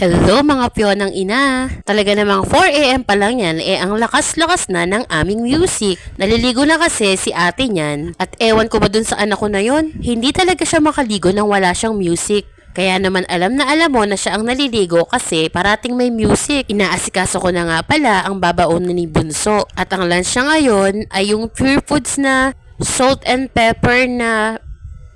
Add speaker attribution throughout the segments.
Speaker 1: Hello mga piyonang ina. Talaga namang 4 AM pa lang yan, ang lakas-lakas na ng aming music. Naliligo na kasi si ate niyan at ewan ko ba dun sa anak ko na yon, hindi talaga siya makaligo nang wala siyang music. Kaya naman alam na alam mo na siya ang naliligo kasi parating may music. Inaasikaso ko na nga pala ang babaon ni Bunso. At ang lunch niya ngayon ay yung Pure Foods na salt and pepper na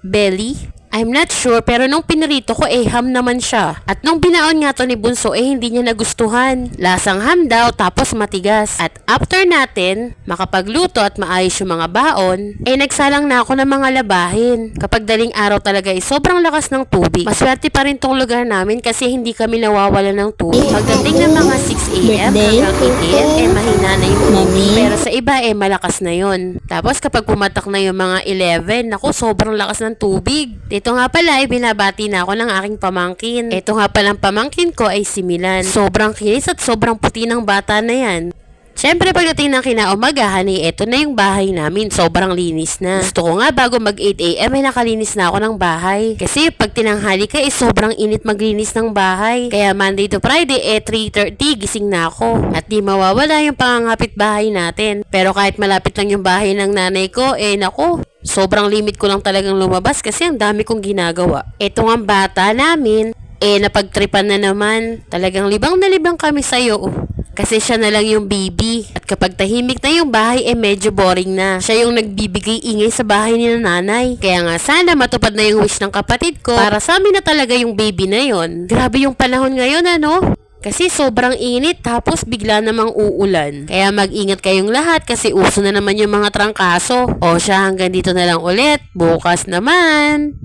Speaker 1: belly. I'm not sure pero nung pinirito ko ham naman siya. At nung binaon nga to ni Bunso hindi niya nagustuhan. Lasang ham daw tapos matigas. At after natin makapagluto at maayos yung mga baon, nagsalang na ako ng mga labahin. Kapag daling araw talaga sobrang lakas ng tubig. Maswerte pa rin tong lugar namin kasi hindi kami nawawala ng tubig. Pagdating ng mga 6 AM hanggang 8 AM mahina na yung tubig. Pero sa iba malakas na yon. Tapos kapag pumatak na yung mga 11, naku sobrang lakas ng tubig. Ito nga pala binabati na ako ng aking pamangkin. Ito nga palang pamangkin ko ay si Milan. Sobrang kinis at sobrang puti ng bata na yan. Siyempre pagdating ng kinaumagahan ito na yung bahay namin. Sobrang linis na. Gusto ko nga bago mag 8 AM nakalinis na ako ng bahay. Kasi pag tinanghali ka sobrang init maglinis ng bahay. Kaya Monday to Friday 3:30 gising na ako. At di mawawala yung pangangapit bahay natin. Pero kahit malapit lang yung bahay ng nanay ko naku, sobrang limit ko lang talagang lumabas kasi ang dami kong ginagawa. Ito nga bata namin napagtripan na naman. Talagang libang na libang kami sa'yo. Kasi siya na lang yung baby. At kapag tahimik na yung bahay medyo boring na. Siya yung nagbibigay ingay sa bahay ni nanay. Kaya nga sana matupad na yung wish ng kapatid ko para sa amin na talaga yung baby na yon. Grabe yung panahon ngayon Kasi sobrang init tapos bigla namang uulan. Kaya mag-ingat kayong lahat kasi uso na naman yung mga trangkaso. O siya hanggang dito na lang ulit. Bukas naman.